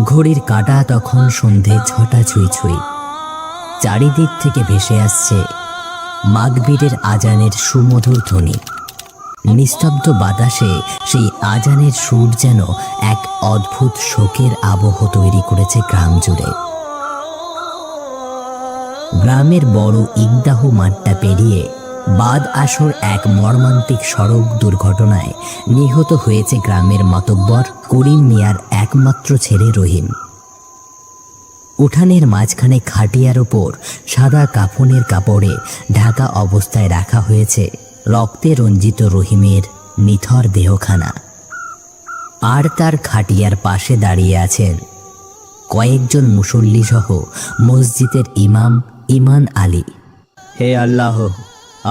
ঘড়ির কাঁটা তখন সন্ধে 6টা ছুঁই ছুঁই। চারিদিক থেকে ভেসে আসছে মাগরিবের আজানের সুমধুর ধ্বনি। নিস্তব্ধ বাতাসে সেই আজানের সুর যেন এক অদ্ভুত শোকের আবহ তৈরি করেছে গ্রাম জুড়ে। গ্রামের বড় ঈদগাহ মাঠটা পেরিয়ে বাদ আসর এক মর্মান্তিক সড়ক দুর্ঘটনায় নিহত হয়েছে গ্রামের মাতব্বর করিম মিয়ার একমাত্র ছেলে রহিম। উঠানের মাঝখানে খাটিয়ার ওপর সাদা কাফনের কাপড়ে ঢাকা অবস্থায় রাখা হয়েছে রক্তে রঞ্জিত রহিমের নিথর দেহখানা। আর তার খাটিয়ার পাশে দাঁড়িয়ে আছেন কয়েকজন মুসল্লি সহ মসজিদের ইমাম ইমান আলী। হে আল্লাহ,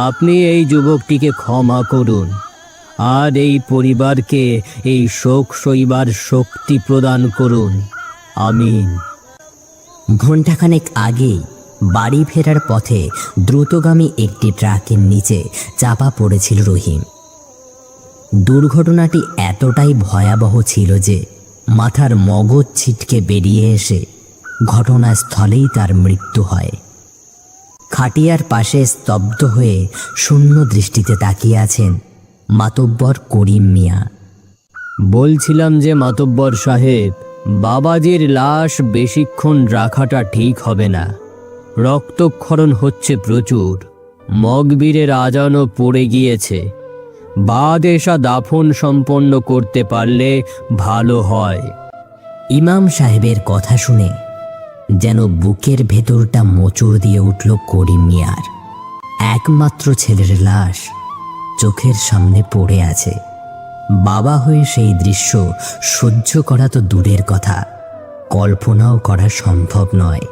আপনি এই যুবকটিকে ক্ষমা করুন আর এই পরিবারকে এই শোক সইবার শক্তি প্রদান করুন, আমিন। ঘণ্টাখানেক আগেই বাড়ি ফেরার পথে দ্রুতগামী একটি ট্রাকের নিচে চাপা পড়েছিল রহিম। দুর্ঘটনাটি এতটাই ভয়াবহ ছিল যে মাথার মগজ ছিটকে বেরিয়ে এসে ঘটনাস্থলেই তার মৃত্যু হয়। খাটিয়ার পাশে স্তব্ধ হয়ে শূন্য দৃষ্টিতে তাকিয়ে আছেন মাতব্বর করিম মিয়া। বলছিলাম যে মাতব্বর সাহেব, বাবাজির লাশ বেশিক্ষণ রাখাটা ঠিক হবে না। রক্তক্ষরণ হচ্ছে প্রচুর, মগবীরের আজানও পড়ে গিয়েছে। বাদ এসা দাফন সম্পন্ন করতে পারলে ভালো হয়। ইমাম সাহেবের কথা শুনে যেন বুকের ভেতরটা মোচড় দিয়ে উঠল করিম মিয়ার। একমাত্র ছেলের লাশ চোখের সামনে পড়ে আছে। বাবা হয়ে সেই দৃশ্য সহ্য করা তো দূরের কথা, কল্পনাও করা সম্ভব নয়।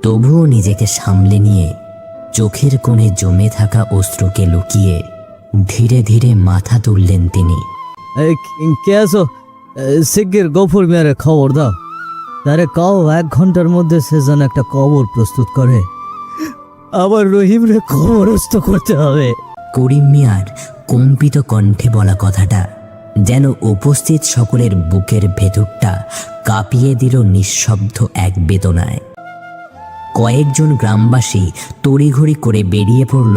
তবুও নিজেকে সামলে নিয়ে চোখের কোণে জমে থাকা অশ্রুকে লুকিয়ে ধীরে ধীরে মাথা তুললেন তিনি। কে আছো? শিগগির গফুর মিয়ার খবর দাও, তারে কাও 1 ঘন্টার মধ্যে সে যেন একটা কবর প্রস্তুত করে। আবার রহিমরে কবরস্থ করতে হবে। করিম মিয়ার কম্পিত কণ্ঠে বলা কথাটা যেন উপস্থিত সকলের বুকের ভেতরটা কাঁপিয়ে দিল নিঃশব্দ এক বেদনায়। কয়েকজন গ্রামবাসী তড়িঘড়ি করে বেরিয়ে পড়ল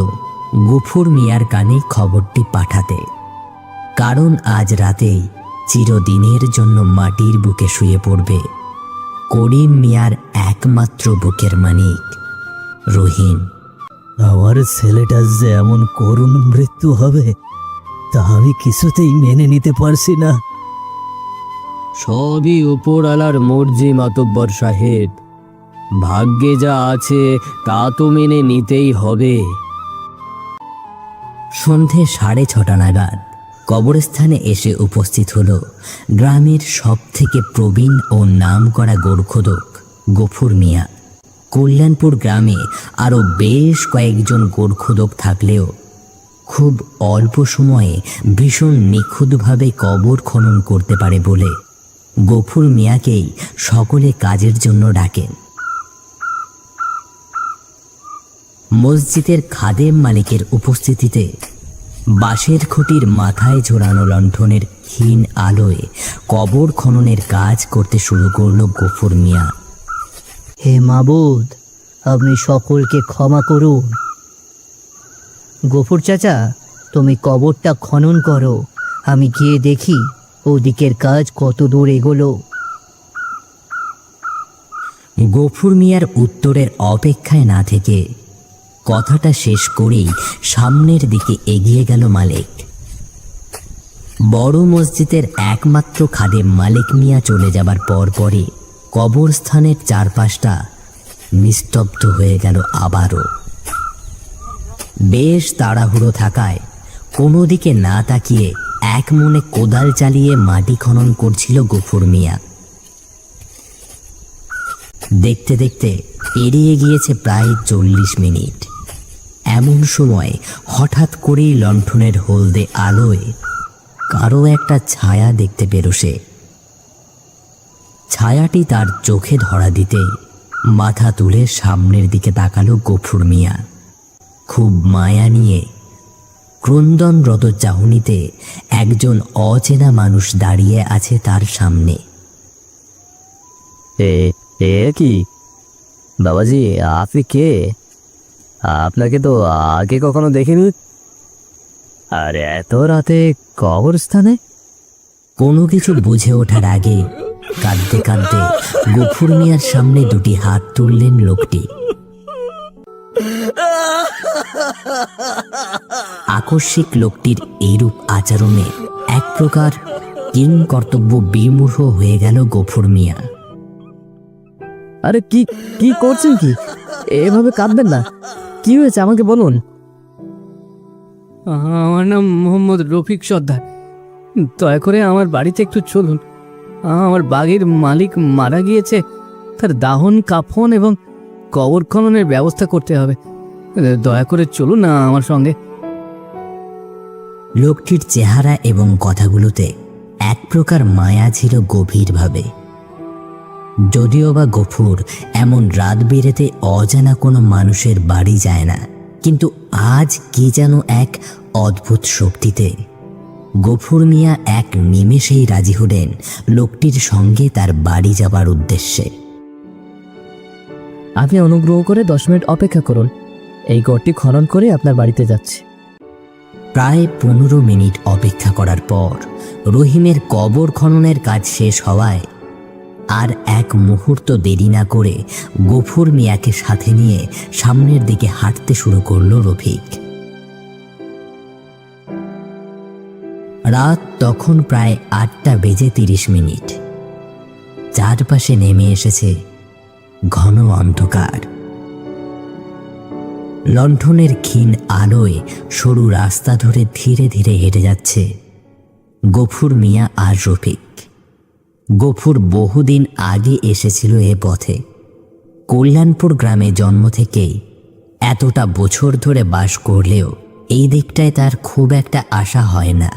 গফুর মিয়ার কানে খবরটি পাঠাতে, কারণ আজ রাতেই চিরদিনের জন্য মাটির বুকে শুয়ে পড়বে করিম মিয়ার একমাত্র বুকের মানিক রহিম। আমার ছেলেটার যে এমন করুণ মৃত্যু হবে তা আমি কিছুতেই মেনে নিতে পারছি না। সবই উপরওয়ালার মর্জি মাতব্বর সাহেব, ভাগ্যে যা আছে তা তো মেনে নিতেই হবে। সন্ধে 6:30 নাগাদ কবরস্থানে এসে উপস্থিত হল গ্রামের সব থেকে প্রবীণ ও নামকরা গোরখোদক গফুর মিয়া। কল্যাণপুর গ্রামে আরও বেশ কয়েকজন গোরখোদক থাকলেও খুব অল্প সময়ে ভীষণ নিখুঁতভাবে কবর খনন করতে পারে বলে গফুর মিয়াকেই সকলে কাজের জন্য ডাকেন। মসজিদের খাদেম মালিকের উপস্থিতিতে বাঁশের খুঁটির মাথায় ঝোলানো লণ্ঠনের ক্ষীণ আলোয় কবর খননের কাজ করতে শুরু করল গফুর মিয়া। হে মাবুদ, আপনি সকলকে ক্ষমা করুন। গফুর চাচা, তুমি কবরটা খনন করো, আমি গিয়ে দেখি ওদিকের কাজ কত দূর এগোলো। গফুর মিয়ার উত্তরের অপেক্ষায় না থেকে কথাটা শেষ করেই সামনের দিকে এগিয়ে গেল মালিক। বড় মসজিদের একমাত্র খাদেম মালিক মিয়া চলে যাবার পরপরই কবরস্থানের চারপাশটা নিস্তব্ধ হয়ে গেল আবারও। বেশ তাড়াহুড়ো থাকায় কোনো দিকে না তাকিয়ে এক মনে কোদাল চালিয়ে মাটি খনন করছিল গফুর মিয়া। দেখতে দেখতে এড়িয়ে গিয়েছে প্রায় 40 মিনিট। এমন সময় হঠাৎ করেই লণ্ঠনের হলদে আলোয় কারো একটা ছায়া দেখতে পেল সে। ছায়াটি তার চোখে ধরা দিতে মাথা তুলে সামনের দিকে তাকালো গফুর মিয়া। খুব মায়া নিয়ে ক্রন্দনরত চাহনিতে একজন অচেনা মানুষ দাঁড়িয়ে আছে তার সামনে। এ এ কি বাবাজি, আপনি কে? আপনাকে তো আগে কখনো দেখিনি। আর এত রাতে কবরস্থানে? কোনো কিছু বুঝে ওঠার আগে কাঁদতে কাঁদতে গফুর মিয়ার সামনে দুটি হাত তুললেন লোকটি। আকস্মিক লোকটির এইরূপ আচরণে এক প্রকার কিং কর্তব্য বিমূঢ় হয়ে গেল গফুর মিয়া। আরে কি কি করছেন? কি এভাবে কাঁদবেন না, কি হয়েছে আমাকে বলুন। আমার নাম মোহাম্মদ রফিক সর্দার। দয়া করে আমার বাড়িতে একটু চলুন। আমার বাড়ির মালিক মারা গিয়েছে, তার দাহন কাফন এবং কবর খননের ব্যবস্থা করতে হবে। দয়া করে চলুন না আমার সঙ্গে। লোকটির চেহারা এবং কথাগুলোতে এক প্রকার মায়া ছিল গভীরভাবে। যদিও বা গফুর এমন রাত বেরেতে অজানা কোনো মানুষের বাড়ি যায় না, কিন্তু আজ কি যেন এক অদ্ভুত শক্তিতে গফুর মিয়া এক নিমেষেই রাজি হলেন লোকটির সঙ্গে তার বাড়ি যাবার উদ্দেশ্যে। আপনি অনুগ্রহ করে 10 মিনিট অপেক্ষা করুন, এই গড়টি খনন করে আপনার বাড়িতে যাচ্ছি। প্রায় 15 মিনিট অপেক্ষা করার পর রহিমের কবর খননের কাজ শেষ হওয়ায় আর এক মুহূর্ত দেরি না করে গফুর মিয়াকে সাথে নিয়ে সামনের দিকে হাঁটতে শুরু করলো রফিক। রাত তখন প্রায় 8:30। চারপাশে নেমে এসেছে ঘন অন্ধকার। লণ্ঠনের ক্ষীণ আলোয় সরু রাস্তা ধরে ধীরে ধীরে হেঁটে যাচ্ছে গফুর মিয়া আর রফিক। গফুর বহুদিন আগে এসেছিল এ পথে। কল্যাণপুর গ্রামে জন্ম থেকেই এতটা বছর ধরে বাস করলেও এই দিকটায় তার খুব একটা আশা হয় না।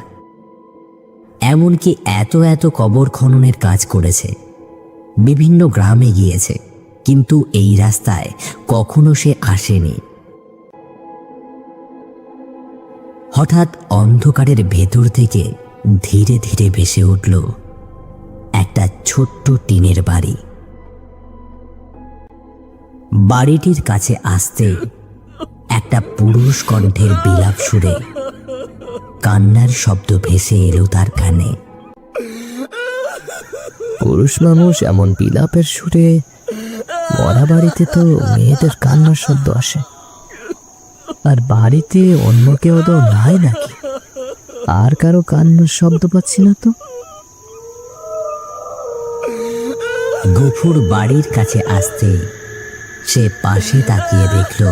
এমনকি এত কবর খননের কাজ করেছে, বিভিন্ন গ্রামে গিয়েছে, কিন্তু এই রাস্তায় কখনো সে আসেনি। হঠাৎ অন্ধকারের ভেতর থেকে ধীরে ধীরে ভেসে উঠল একটা ছোট্ট টিনের বাড়ি। বাড়িটির কাছে আসতে একটা পুরুষ কণ্ঠের বিলাপ সুরে কান্নার শব্দ ভেসে এলো তার কানে। পুরুষ মানুষ এমন বিলাপের সুরে? মরা বাড়িতে তো মেয়েদের কান্নার শব্দ আসে। আর বাড়িতে অন্য কেউ তো নাই নাকি? আর কারো কান্নার শব্দ পাচ্ছি না তো। গফুর বাড়ির কাছে আসতে সে পাশে তাকিয়ে দেখল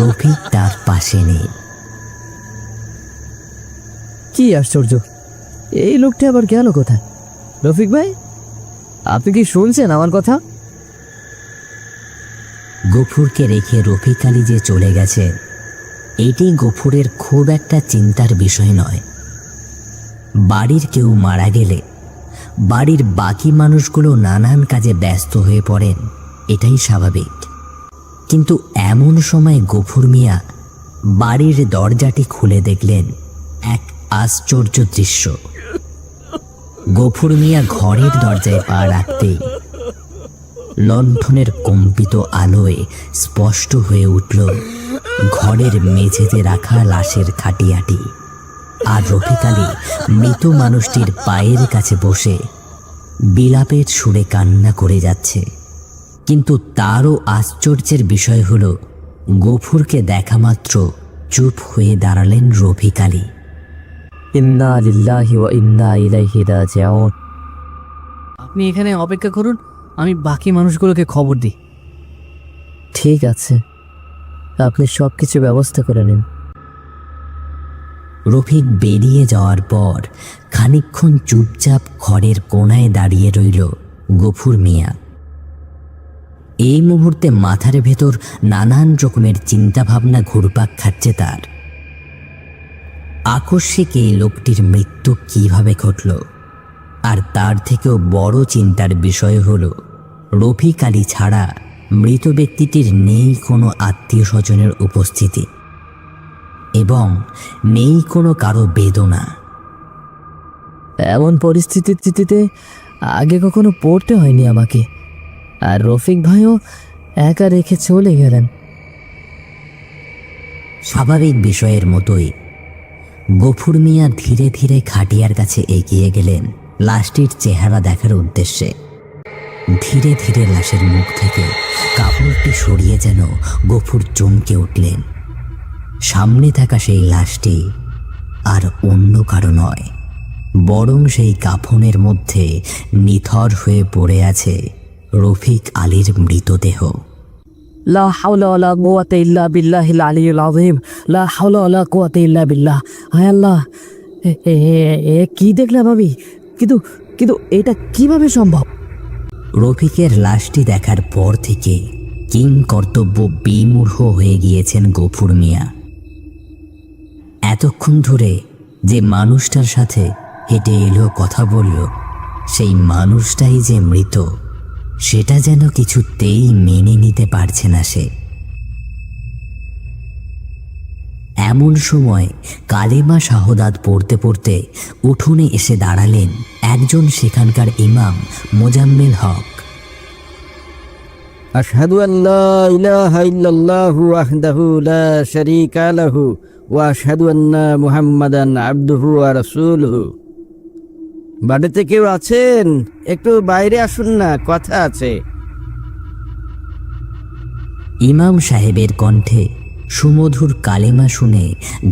রফিক তার পাশে নেই। কি আশ্চর্য, এই লোকটা আবার গেল কোথায়? রফিক ভাই, আপনি কি শুনছেন আমার কথা? গফুরকে রেখে রফিক আলী যে চলে গেছে, এটি গফুরের খুব একটা চিন্তার বিষয় নয়। বাড়ির কেউ মারা গেলে বাড়ির বাকি মানুষগুলো নানান কাজে ব্যস্ত হয়ে পড়েন, এটাই স্বাভাবিক। কিন্তু এমন সময় গফুর মিয়া বাড়ির দরজাটি খুলে দেখলেন এক আশ্চর্য দৃশ্য। গফুর মিয়া ঘরের দরজায় পা রাখতেই লণ্ঠনের কম্পিত আলোয় স্পষ্ট হয়ে উঠল ঘরের মেঝেতে রাখা লাশের খাটিয়াটি। আর রফিক আলী মৃত মানুষটির পায়ের কাছে বসে বিলাপের সুরে কান্না করে যাচ্ছে। কিন্তু তারও আশ্চর্যের বিষয় হলো, গফুরকে দেখা মাত্র চুপ হয়ে দাঁড়ালেন রফিক আলী। ইন্না লিল্লাহি ওয়া ইন্না ইলাইহি রাজিউন। আপনি এখানে অপেক্ষা করুন, আমি বাকি মানুষগুলোকে খবর দিই। ঠিক আছে, আপনি সব কিছু ব্যবস্থা করে নিন। রফিক বেরিয়ে যাওয়ার পর খানিকক্ষণ চুপচাপ ঘরের কোণায় দাঁড়িয়ে রইল গফুর মিয়া। এই মুহূর্তে মাথার ভেতর নানান রকমের চিন্তাভাবনা ঘুরপাক খাচ্ছে তার। আকস্মিক এই লোকটির মৃত্যু কিভাবে ঘটল, আর তার থেকেও বড় চিন্তার বিষয় হলো রফিক আলী ছাড়া মৃত ব্যক্তিটির নেই কোনো আত্মীয় স্বজনের উপস্থিতি এবং নেই কোনো কারো বেদনা। এমন পরিস্থিতিতে আগে কখনো পড়তে হয়নি আমাকে। আর রফিক ভাইও একা রেখে চলে গেলেন। স্বাভাবিক বিষয়ের মতোই গফুর মিয়া ধীরে ধীরে খাটিয়ার কাছে এগিয়ে গেলেন লাশটির চেহারা দেখার উদ্দেশ্যে। ধীরে ধীরে লাশের মুখ থেকে কাপড়টি সরিয়ে যেন গফুর চমকে উঠলেন। সামনে থাকা সেই লাশটি আর অন্য কারো নয়, বরং সেই কাফনের মধ্যে নিথর হয়ে পড়ে আছে রফিক আলীর মৃতদেহ। লা হাওলা ওয়ালা কুওয়াতা ইল্লা বিল্লাহিল আলিয়্যিল আযীম, লা হাওলা ওয়ালা কুওয়াতা ইল্লা বিল্লাহ। হায় আল্লাহ, এ কি দেখলাম আমি? কিন্তু কিন্তু এটা কিভাবে সম্ভব? রফিকের লাশটি দেখার পর থেকে কিং কর্তব্য বিমূঢ় হয়ে গিয়েছেন গফুর মিয়া। এতক্ষণ ধরে যে মানুষটার সাথে হেঁটে এলো, কথা বলল, সেই মানুষটাই যে মৃত সেটা যেন কিছুতেই মেনে নিতে পারছে না সে। এমন সময় কালেমা শাহাদাত পড়তে পড়তে উঠোনে এসে দাঁড়ালেন একজন সেখানকার ইমাম মোজাম্মেল হক। আশহাদু আল্লা ইলাহা ইল্লাল্লাহু ওয়াহদাহু লা শারীকা লাহু ওয়া আশহাদু আন্না মুহাম্মাদান আবদুহু ওয়া রাসূলুহু। বাড়িতে কেউ আছেন? একটু বাইরে আসুন না, কথা আছে। ইমাম সাহেবের কণ্ঠে সুমধুর কালেমা শুনে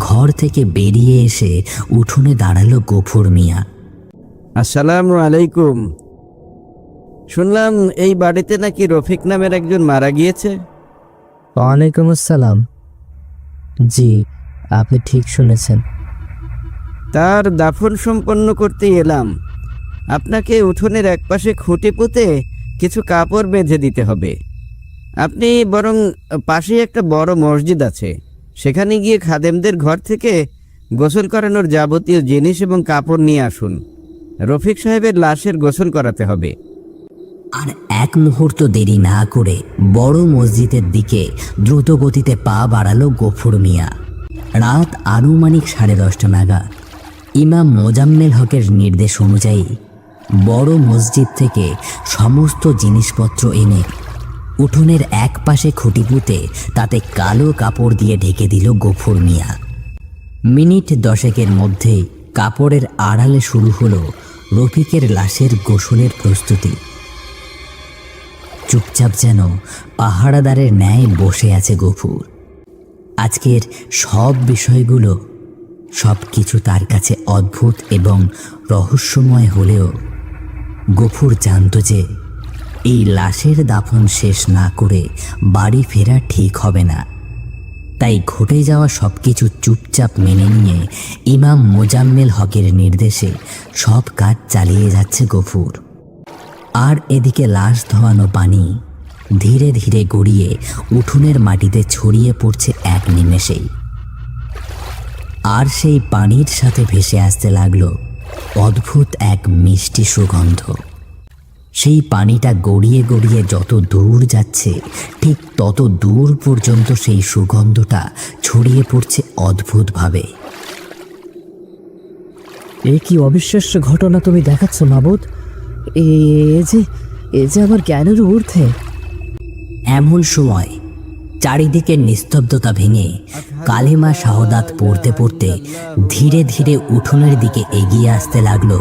ঘর থেকে বেরিয়ে এসে উঠোনে দাঁড়ালো গফুর মিয়া। আসসালামু আলাইকুম। শুনলাম এই বাড়িতে নাকি রফিক নামের একজন মারা গিয়েছে। ওয়ালাইকুম আসসালাম। জি, আপনি ঠিক শুনেছেন। তার দাফন সম্পন্ন করতে এলাম। আপনাকে উঠোনের একপাশে খুঁটি পুঁতে কিছু কাপড় বেঁধে দিতে হবে। আপনি বরং পাশে একটা বড় মসজিদ আছে, সেখানে গিয়ে খাদেমদের ঘর থেকে গোসল করানোর যাবতীয় জিনিস এবং কাপড় নিয়ে আসুন। রফিক সাহেবের লাশের গোসল করাতে হবে। আর এক মুহূর্ত দেরি না করে বড় মসজিদের দিকে দ্রুত গতিতে পা বাড়ালো গফুর মিয়া। রাত আনুমানিক 10:30 নাগাদ ইমাম মোজাম্মেল হকের নির্দেশ অনুযায়ী বড় মসজিদ থেকে সমস্ত জিনিসপত্র এনে উঠোনের এক পাশে খুঁটি পুঁতে তাতে কালো কাপড় দিয়ে ঢেকে দিল গফুর মিয়া। মিনিট 10 মধ্যেই কাপড়ের আড়ালে শুরু হলো রফিকের লাশের গোসলের প্রস্তুতি। চুপচাপ যেন পাহারাদারের ন্যায় বসে আছে গফুর। আজকের সব বিষয়গুলো সব কিছু তার কাছে অদ্ভুত এবং রহস্যময় হলেও গফুর জানত যে এই লাশের দাফন শেষ না করে বাড়ি ফেরা ঠিক হবে না। তাই ঘটে যাওয়া সব কিছু চুপচাপ মেনে নিয়ে ইমাম মোজাম্মেল হকের নির্দেশে সব কাজ চালিয়ে যাচ্ছে গফুর। আর এদিকে লাশ ধোয়ানো পানি ধীরে ধীরে গড়িয়ে উঠোনের মাটিতে ছড়িয়ে পড়ছে এক নিমেষেই। আর সেই পানির সাথে ভেসে আসতে লাগলো অদ্ভুত এক মিষ্টি সুগন্ধ। সেই পানিটা গড়িয়ে গড়িয়ে যত দূর যাচ্ছে ঠিক তত দূর পর্যন্ত সেই সুগন্ধটা ছড়িয়ে পড়ছে অদ্ভুতভাবে। এ কি অবিশ্বাস্য ঘটনা তুমি দেখাচ্ছ মাবুদ! এ যে আমার জ্ঞানের ঊর্ধ্বে। এমন সময় চারিদিকে নিস্তব্ধতা ভেঙে কালেমা শাহাদাত পড়তে পড়তে ধীরে ধীরে উঠোনের দিকে এগিয়ে আসতে লাগলো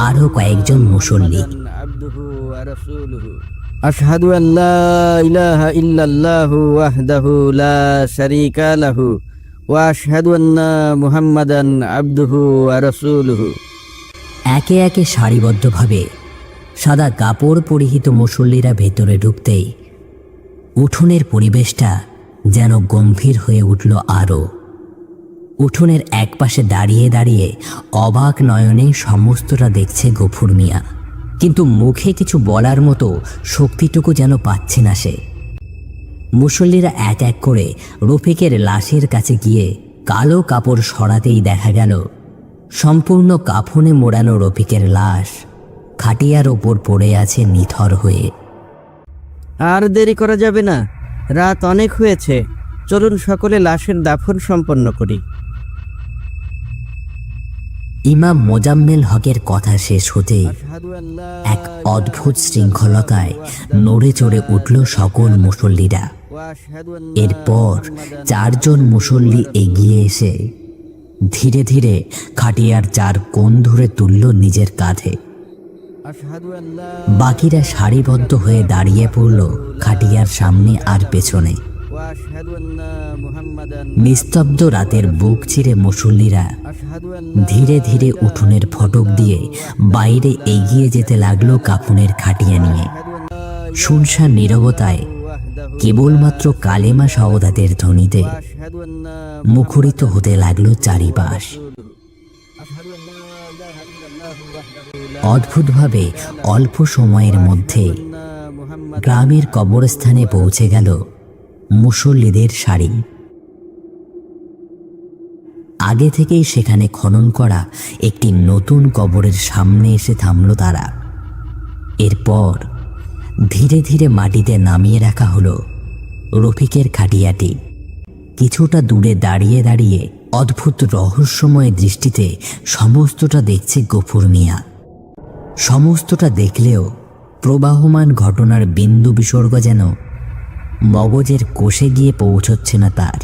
আরো কয়েকজন মুসল্লি। আশহাদু আল্লা ইলাহা ইল্লাল্লাহু ওয়াহদাহু লা শারীকা লাহু ওয়া আশহাদু আন্না মুহাম্মাদান আবদুহু ওয়া রাসূলুহু। একে একে সারিবদ্ধভাবে সাদা কাপড় পরিহিত মুসল্লিরা ভেতরে ঢুকতেই উঠোনের পরিবেশটা যেন গম্ভীর হয়ে উঠল আরও। উঠোনের একপাশে দাঁড়িয়ে দাঁড়িয়ে অবাক নয়নে সমস্তটা দেখছে গফুর মিয়া, কিন্তু মুখে কিছু বলার মতো শক্তিটুকু যেন পাচ্ছে না সে। মুসল্লিরা এক এক করে রফিকের লাশের কাছে গিয়ে কালো কাপড় সরাতেই দেখা গেল সম্পূর্ণ কাফনে মোড়ানো রফিকের লাশ খাটিয়ার ওপর পড়ে আছে নিথর হয়ে। আর দেরি করা যাবে না, রাত অনেক হয়েছে। চলুন সকলে লাশের দাফন সম্পন্ন করি। ইমাম মোজাম্মেল হকের কথা শেষ হতেই এক অদ্ভুত শৃঙ্খলতায় নড়ে চড়ে উঠল সকল মুসল্লিরা। এরপর চারজন মুসল্লি এগিয়ে এসে ধীরে ধীরে খাটিয়ার চার কোণ ধরে তুলল নিজের কাঁধে। বাকিরা সারিবদ্ধ হয়ে দাঁড়িয়ে পড়ল খাটিয়ার সামনে আর পেছনে। নিস্তব্ধ রাতের বুক চিরে মুসল্লিরা ধীরে ধীরে উঠোনের ফটক দিয়ে বাইরে এগিয়ে যেতে লাগলো কাফনের খাটিয়া নিয়ে। শুনশান নীরবতায় কেবলমাত্র কালেমা শাহাদাতের ধ্বনিতে মুখরিত হতে লাগলো চারিপাশ। অদ্ভুতভাবে অল্প সময়ের মধ্যে গ্রামের কবরস্থানে পৌঁছে গেল মুসল্লিদের সারি। আগে থেকেই সেখানে খনন করা একটি নতুন কবরের সামনে এসে থামল তারা। এরপর ধীরে ধীরে মাটিতে নামিয়ে রাখা হলো রফিকের খাটিয়াটি। কিছুটা দূরে দাঁড়িয়ে দাঁড়িয়ে অদ্ভুত রহস্যময় দৃষ্টিতে সমস্তটা দেখছে গফুর মিয়া। সমস্তটা দেখলেও প্রবাহমান ঘটনার বিন্দু বিসর্গ যেন মগজের কোষে গিয়ে পৌঁছচ্ছে না তার।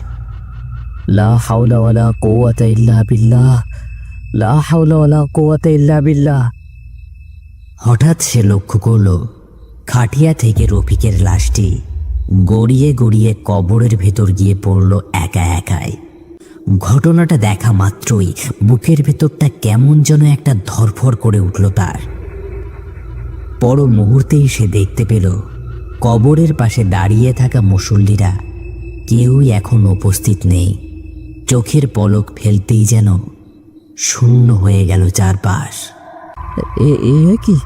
লা হাওলা ওয়ালা কুওয়াতা ইল্লা বিল্লাহ, লা হাওলা ওয়ালা কুওয়াতা ইল্লা বিল্লাহ। হঠাৎ সে লক্ষ্য করল খাটিয়া থেকে রফিকের লাশটি গড়িয়ে গড়িয়ে কবরের ভেতর গিয়ে পড়ল একা একাই। ঘটনাটা দেখা মাত্রই বুকের ভেতরটা কেমন যেন একটা ধরফর করে উঠল তার। পর মুহূর্তেই সে দেখতে পেল কবরের পাশে দাঁড়িয়ে থাকা মুসল্লিরা কেউই এখন উপস্থিত নেই। চোখের পলক ফেলতেই যেন শূন্য হয়ে গেল চারপাশ। কি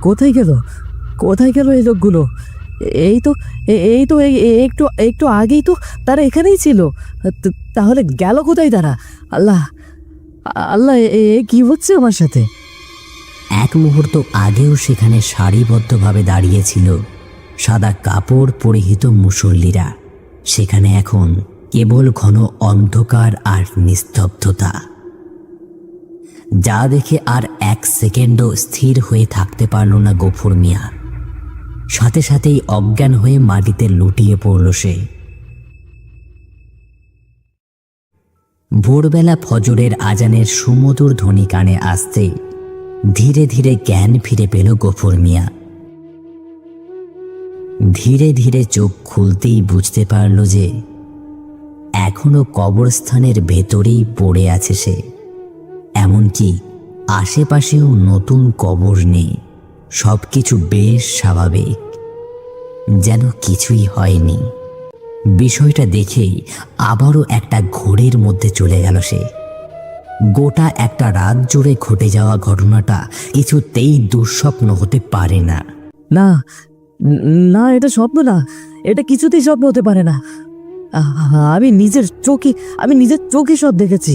কোথায় গেল কোথায় গেল এই লোকগুলো? এই তো একটু একটু আগেই তো তারা এখানেই ছিল। তাহলে গেল কোথায় তারা? আল্লাহ আল্লাহ, কি হচ্ছে আমার সাথে? এক মুহূর্ত আগেও সেখানে সারিবদ্ধভাবে দাঁড়িয়েছিল সাদা কাপড় পরিহিত মুসল্লিরা। সেখানে এখন কেবল ঘন অন্ধকার আর নিস্তব্ধতা, যা দেখে আর এক সেকেন্ডও স্থির হয়ে থাকতে পারল না গফুর মিয়া। সাথে সাথেই অজ্ঞান হয়ে মাটিতে লুটিয়ে পড়ল সে। ভোরবেলা ফজরের আজানের সুমধুর ধ্বনি কানে আসতে ধীরে ধীরে জ্ঞান ফিরে পেল গফুর মিয়া। ধীরে ধীরে চোখ খুলতেই বুঝতে পারল যে এখনো কবরস্থানের ভেতরেই পড়ে আছে সে। এমনকি আশেপাশেও নতুন কবর নেই। সবকিছু বেশ স্বাভাবিক, যেন কিছুই হয়নি। বিষয়টা দেখেই আবারও একটা ঘোরের মধ্যে চলে গেল সে। গোটা একটা রাত জুড়ে ঘটে যাওয়া ঘটনাটা কিছুতেই দুঃস্বপ্ন হতে পারে না। না না, এটা স্বপ্ন না, এটা কিছুতেই স্বপ্ন হতে পারে না। আমি নিজের চোখে সব দেখেছি।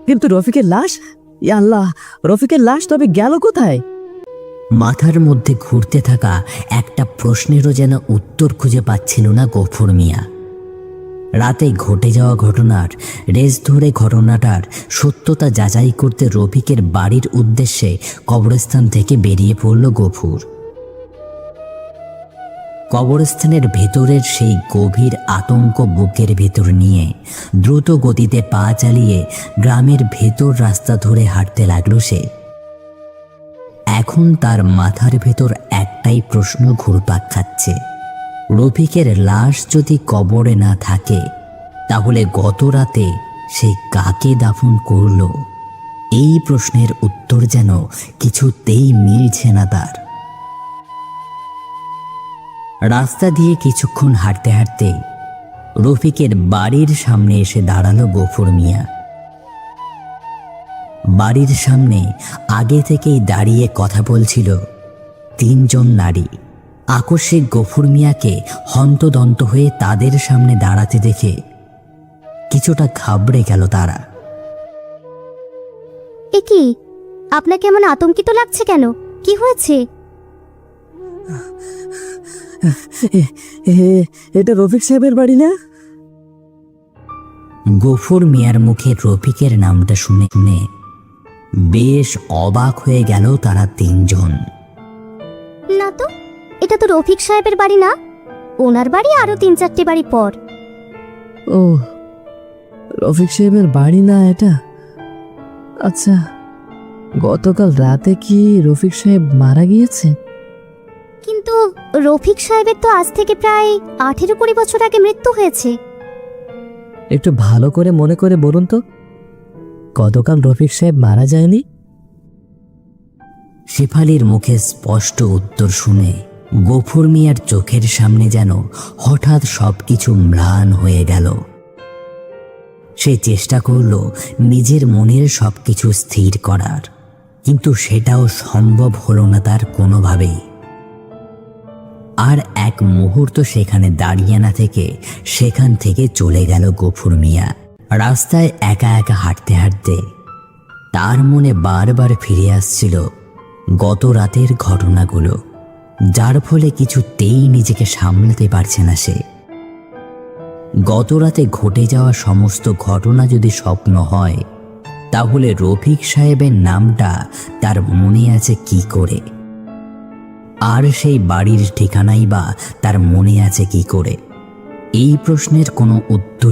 কিন্তু রফিকের লাশ, ইয়া আল্লাহ, রফিকের লাশ তবে গেল কোথায়? মাথার মধ্যে ঘুরতে থাকা একটা প্রশ্নেরও যেন উত্তর খুঁজে পাচ্ছিল না গফুর মিয়া। রাতে ঘটে যাওয়া ঘটনার রেস ধরে ঘটনাটার সত্যতা যাচাই করতে রফিকের বাড়ির উদ্দেশ্যে কবরস্থান থেকে বেরিয়ে পড়ল গফুর। কবরস্থানের ভেতরের সেই গভীর আতঙ্ক বুকের ভেতর নিয়ে দ্রুত গতিতে পা চালিয়ে গ্রামের ভেতর রাস্তা ধরে হাঁটতে লাগলো সে। এখন তার মাথার ভেতর একটাই প্রশ্ন ঘুরপাক খাচ্ছে, রফিকের লাশ যদি কবরে না থাকে তাহলে গত রাতে সে কাকে দাফন করল? এই প্রশ্নের উত্তর যেন কিছুতেই মিলছে না তার। রাস্তা দিয়ে কিছুক্ষণ হাঁটতে হাঁটতে রফিকের বাড়ির সামনে এসে দাঁড়ালো গফুর মিয়া। বাড়ির সামনে আগে থেকেই দাঁড়িয়ে কথা বলছিল তিনজন নারী। আকস্মিক গফুর মিয়াকে হন্তদন্ত হয়ে তাদের সামনে দাঁড়াতে দেখে কিছুটা ঘাবড়ে গেল তারা। এ কি, আপনাকে এমন আতঙ্কিত লাগছে কেন? কি হয়েছে? এটা রফিক সাহেবের বাড়ি না? গফুর মিয়ার মুখে রফিকের নামটা শুনে বেশ অবাক হয়ে গেল তারা তিনজন। না তো, এটা তো রফিক সাহেবের বাড়ি না। ওনার বাড়ি আরো 3-4টে বাড়ি পর। ও, রফিক সাহেবের বাড়ি না এটা? আচ্ছা, গতকাল রাতে কি রফিক সাহেব মারা গিয়েছে? কিন্তু রফিক সাহেবের তো আজ থেকে প্রায় 18-20 বছর আগে মৃত্যু হয়েছে। একটু ভালো করে মনে করে বলুন তো, গতকাল রফিক সাহেব মারা যায়নি? শেফালির মুখে স্পষ্ট উত্তর শুনে গফুর মিয়ার চোখের সামনে যেন হঠাৎ সবকিছু ম্লান হয়ে গেল। সে চেষ্টা করল নিজের মনের সবকিছু স্থির করার, কিন্তু সেটাও সম্ভব হলো না তার কোনোভাবেই। আর এক মুহূর্ত সেখানে দাঁড়িয়ে না থেকে সেখান থেকে চলে গেল গফুর মিয়া। রাস্তায় একা একা হাঁটতে হাঁটতে তার মনে বারবার ফিরে আসছিল গত রাতের ঘটনাগুলো, যার ফলে কিছুতেই নিজেকে সামলাতে পারছে না সে। গত রাতে ঘটে যাওয়া সমস্ত ঘটনা যদি স্বপ্ন হয়, তাহলে রফিক সাহেবের নামটা তার মনে আছে কি করে? আর সেই বাড়ির ঠিকানাই বা তার মনে আছে কি করে? এই প্রশ্নের কোনো উত্তর